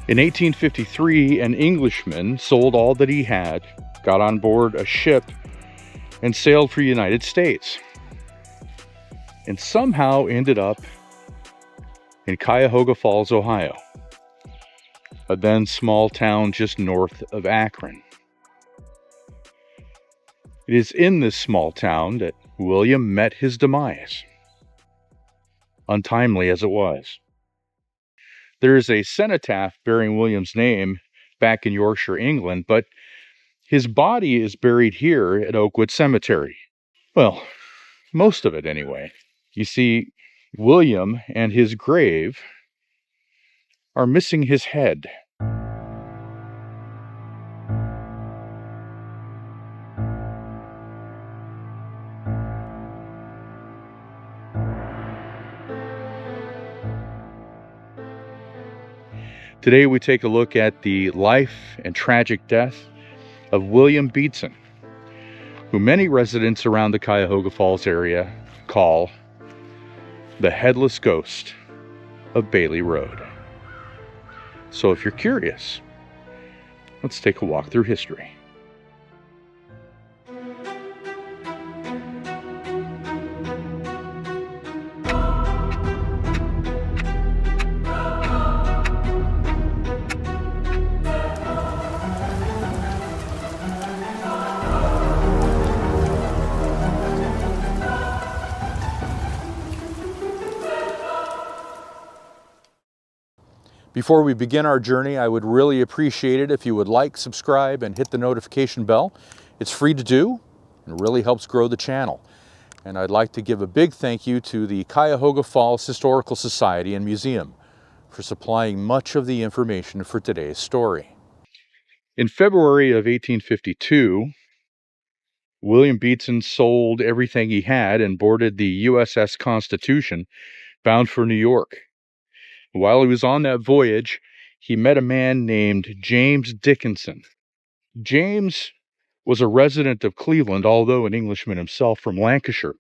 In 1853, an Englishman sold all that he had, got on board a ship, and sailed for the United States. And somehow ended up in Cuyahoga Falls, Ohio, a then small town just north of Akron. It is in this small town that William met his demise, untimely as it was. There is a cenotaph bearing William's name back in Yorkshire, England, but his body is buried here at Oakwood Cemetery. Well, most of it anyway. You see, William and his grave are missing his head. Today we take a look at the life and tragic death of William Beatson, who many residents around the Cuyahoga Falls area call the Headless Ghost of Bailey Road. So if you're curious, let's take a walk through history. Before we begin our journey, I would really appreciate it if you would like, subscribe, and hit the notification bell. It's free to do and really helps grow the channel. And I'd like to give a big thank you to the Cuyahoga Falls Historical Society and Museum for supplying much of the information for today's story. In February of 1852, William Beatson sold everything he had and boarded the USS Constitution, bound for New York. While he was on that voyage, he met a man named James Dickinson. James was a resident of Cleveland, although an Englishman himself from Lancashire.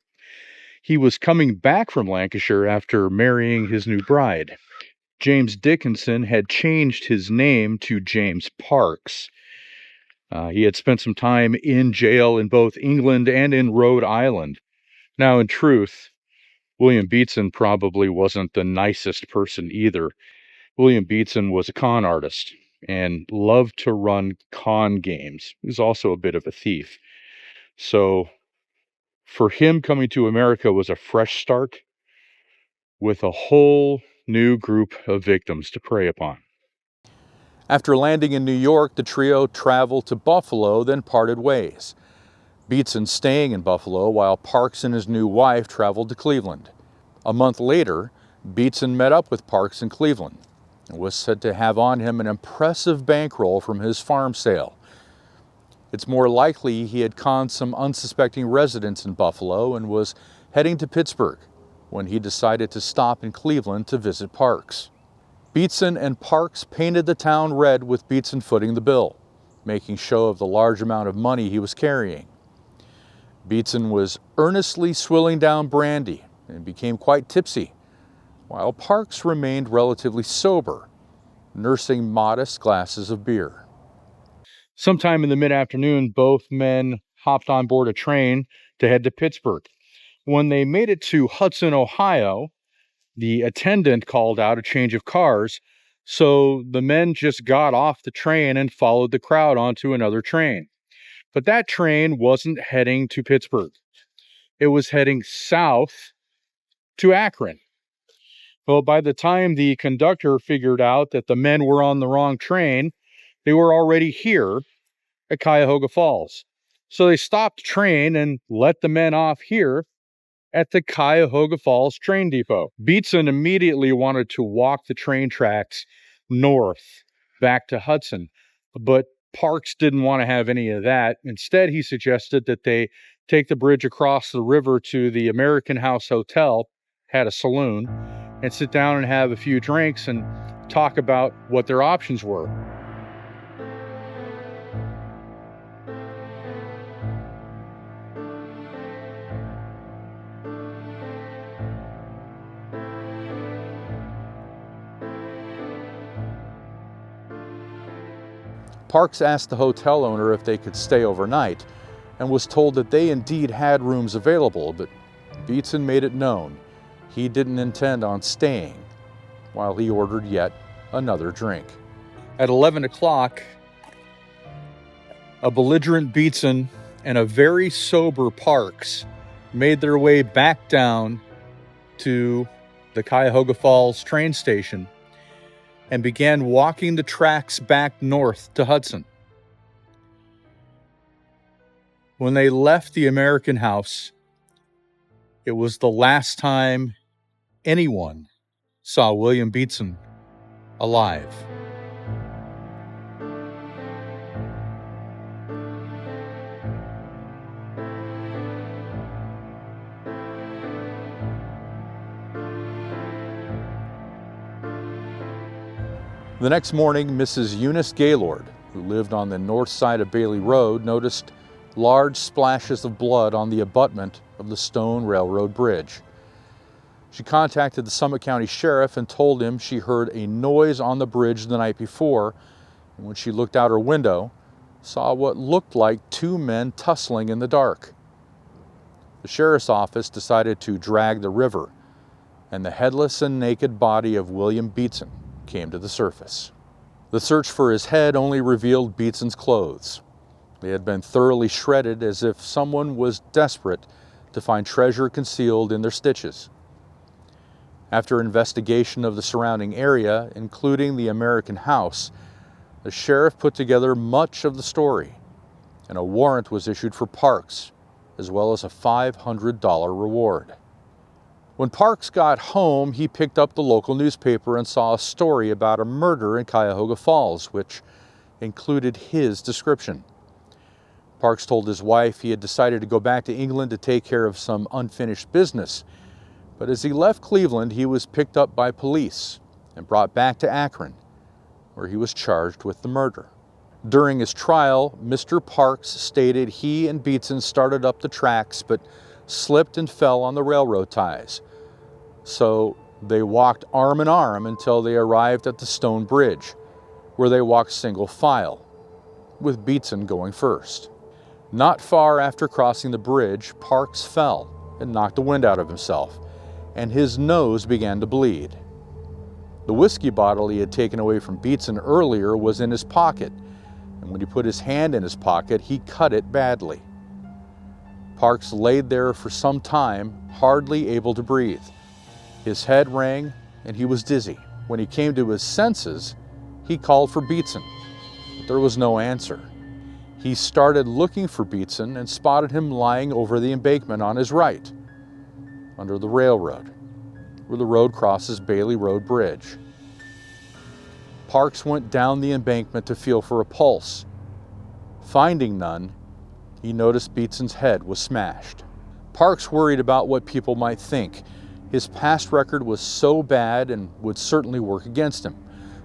He was coming back from Lancashire after marrying his new bride. James Dickinson had changed his name to James Parks. He had spent some time in jail in both England and in Rhode Island. Now, in truth, William Beatson probably wasn't the nicest person either. William Beatson was a con artist and loved to run con games. He was also a bit of a thief. So for him, coming to America was a fresh start with a whole new group of victims to prey upon. After landing in New York, the trio traveled to Buffalo, then parted ways. Beatson staying in Buffalo while Parks and his new wife traveled to Cleveland. A month later, Beatson met up with Parks in Cleveland and was said to have on him an impressive bankroll from his farm sale. It's more likely he had conned some unsuspecting residents in Buffalo and was heading to Pittsburgh when he decided to stop in Cleveland to visit Parks. Beatson and Parks painted the town red with Beatson footing the bill, making show of the large amount of money he was carrying. Beatson was earnestly swilling down brandy and became quite tipsy, while Parks remained relatively sober, nursing modest glasses of beer. Sometime in the mid-afternoon, both men hopped on board a train to head to Pittsburgh. When they made it to Hudson, Ohio, the attendant called out a change of cars, so the men just got off the train and followed the crowd onto another train. But that train wasn't heading to Pittsburgh. It was heading south to Akron. Well, by the time the conductor figured out that the men were on the wrong train, they were already here at Cuyahoga Falls. So they stopped the train and let the men off here at the Cuyahoga Falls train depot. Beatson immediately wanted to walk the train tracks north back to Hudson, but Parks didn't want to have any of that. Instead, he suggested that they take the bridge across the river to the American House Hotel, had a saloon, and sit down and have a few drinks and talk about what their options were. Parks asked the hotel owner if they could stay overnight and was told that they indeed had rooms available, but Beatson made it known he didn't intend on staying while he ordered yet another drink. At 11 o'clock, a belligerent Beatson and a very sober Parks made their way back down to the Cuyahoga Falls train station and began walking the tracks back north to Hudson. When they left the American house, it was the last time anyone saw William Beatson alive. The next morning, Mrs. Eunice Gaylord, who lived on the north side of Bailey Road, noticed large splashes of blood on the abutment of the stone railroad bridge. She contacted the Summit County Sheriff and told him she heard a noise on the bridge the night before, and when she looked out her window, saw what looked like two men tussling in the dark. The sheriff's office decided to drag the river, and the headless and naked body of William Beatson came to the surface. The search for his head only revealed Beatson's clothes. They had been thoroughly shredded, as if someone was desperate to find treasure concealed in their stitches. After investigation of the surrounding area, including the American house, the sheriff put together much of the story, and a warrant was issued for Parks, as well as a $500 reward. When Parks got home, he picked up the local newspaper and saw a story about a murder in Cuyahoga Falls, which included his description. Parks told his wife he had decided to go back to England to take care of some unfinished business, but as he left Cleveland, he was picked up by police and brought back to Akron, where he was charged with the murder. During his trial, Mr. Parks stated he and Beatson started up the tracks but slipped and fell on the railroad ties. So they walked arm in arm until they arrived at the stone bridge, where they walked single file, with Beatson going first. Not far after crossing the bridge, Parks fell and knocked the wind out of himself, and his nose began to bleed. The whiskey bottle he had taken away from Beatson earlier was in his pocket, and when he put his hand in his pocket, he cut it badly. Parks laid there for some time, hardly able to breathe. His head rang, and he was dizzy. When he came to his senses, he called for Beatson, but there was no answer. He started looking for Beatson and spotted him lying over the embankment on his right, under the railroad, where the road crosses Bailey Road Bridge. Parks went down the embankment to feel for a pulse. Finding none, he noticed Beatson's head was smashed. Parks worried about what people might think. His past record was so bad and would certainly work against him.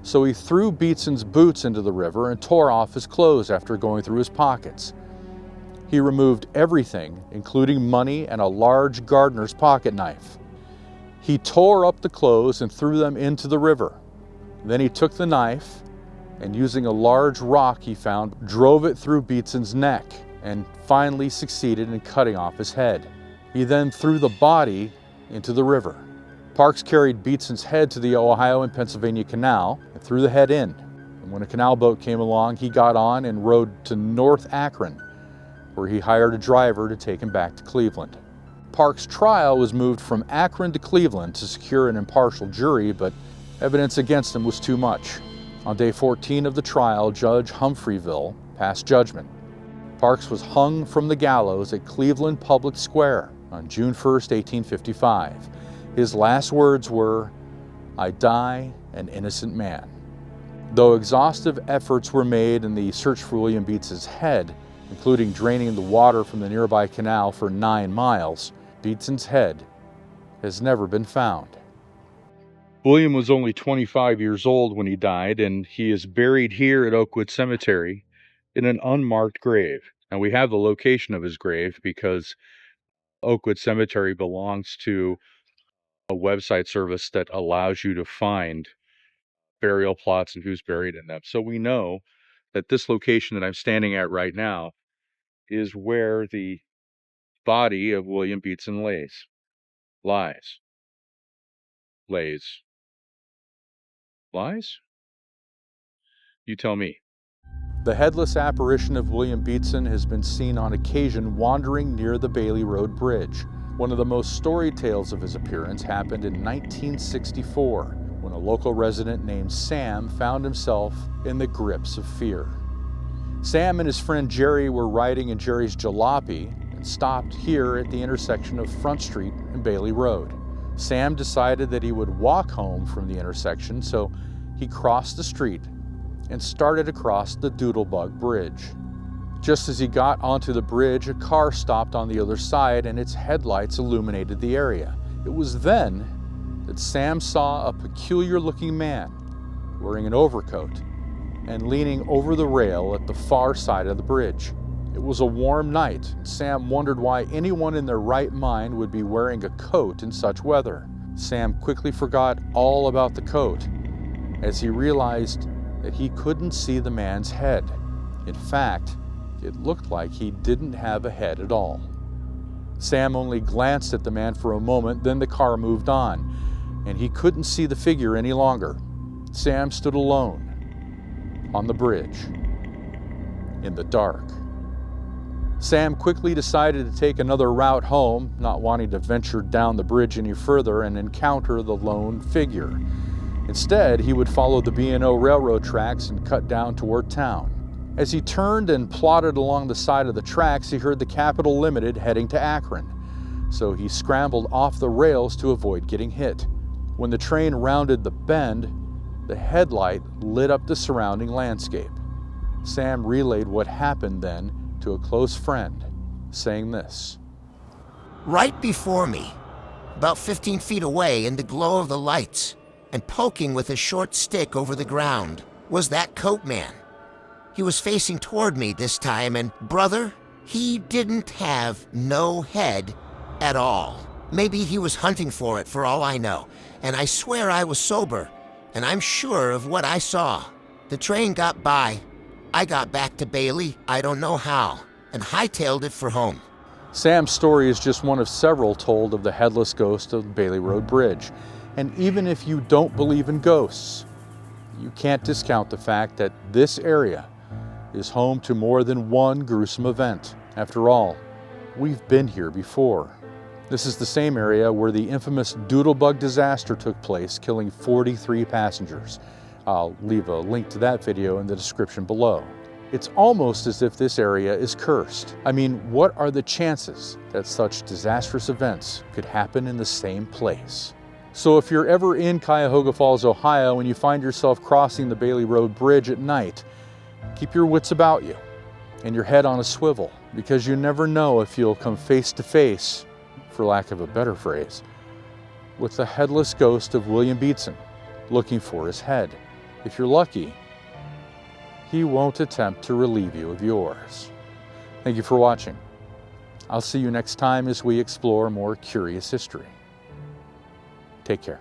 So he threw Beatson's boots into the river and tore off his clothes after going through his pockets. He removed everything, including money and a large gardener's pocket knife. He tore up the clothes and threw them into the river. Then he took the knife and, using a large rock he found, drove it through Beatson's neck and finally succeeded in cutting off his head. He then threw the body into the river. Parks carried Beatson's head to the Ohio and Pennsylvania Canal and threw the head in. And when a canal boat came along, he got on and rode to North Akron, where he hired a driver to take him back to Cleveland. Parks' trial was moved from Akron to Cleveland to secure an impartial jury, but evidence against him was too much. On day 14 of the trial, Judge Humphreyville passed judgment. Parks was hung from the gallows at Cleveland Public Square on June 1st, 1855. His last words were, "I die an innocent man." Though exhaustive efforts were made in the search for William Beatson's head, including draining the water from the nearby canal for 9 miles, Beatson's head has never been found. William was only 25 years old when he died, and he is buried here at Oakwood Cemetery in an unmarked grave. And we have the location of his grave because Oakwood Cemetery belongs to a website service that allows you to find burial plots and who's buried in them. So we know that this location that I'm standing at right now is where the body of William Beatson lies. You tell me. The headless apparition of William Beatson has been seen on occasion wandering near the Bailey Road Bridge. One of the most storied tales of his appearance happened in 1964, when a local resident named Sam found himself in the grips of fear. Sam and his friend Jerry were riding in Jerry's jalopy and stopped here at the intersection of Front Street and Bailey Road. Sam decided that he would walk home from the intersection, so he crossed the street and started across the Doodlebug Bridge. Just as he got onto the bridge, a car stopped on the other side and its headlights illuminated the area. It was then that Sam saw a peculiar-looking man wearing an overcoat and leaning over the rail at the far side of the bridge. It was a warm night, and Sam wondered why anyone in their right mind would be wearing a coat in such weather. Sam quickly forgot all about the coat as he realized that he couldn't see the man's head. In fact, it looked like he didn't have a head at all. Sam only glanced at the man for a moment, then the car moved on, and he couldn't see the figure any longer. Sam stood alone on the bridge in the dark. Sam quickly decided to take another route home, not wanting to venture down the bridge any further and encounter the lone figure. Instead, he would follow the B&O railroad tracks and cut down toward town. As he turned and plodded along the side of the tracks, he heard the Capital Limited heading to Akron. So he scrambled off the rails to avoid getting hit. When the train rounded the bend, the headlight lit up the surrounding landscape. Sam relayed what happened then to a close friend, saying this. Right before me, about 15 feet away in the glow of the lights, and poking with a short stick over the ground, was that coat man. He was facing toward me this time, and brother, he didn't have no head at all. Maybe he was hunting for it for all I know, and I swear I was sober, and I'm sure of what I saw. The train got by. I got back to Bailey, I don't know how, and hightailed it for home. Sam's story is just one of several told of the headless ghost of the Bailey Road Bridge. And even if you don't believe in ghosts, you can't discount the fact that this area is home to more than one gruesome event. After all, we've been here before. This is the same area where the infamous Doodlebug disaster took place, killing 43 passengers. I'll leave a link to that video in the description below. It's almost as if this area is cursed. I mean, what are the chances that such disastrous events could happen in the same place? So if you're ever in Cuyahoga Falls, Ohio, and you find yourself crossing the Bailey Road Bridge at night, keep your wits about you and your head on a swivel, because you never know if you'll come face to face, for lack of a better phrase, with the headless ghost of William Beatson looking for his head. If you're lucky, he won't attempt to relieve you of yours. Thank you for watching. I'll see you next time as we explore more curious history. Take care.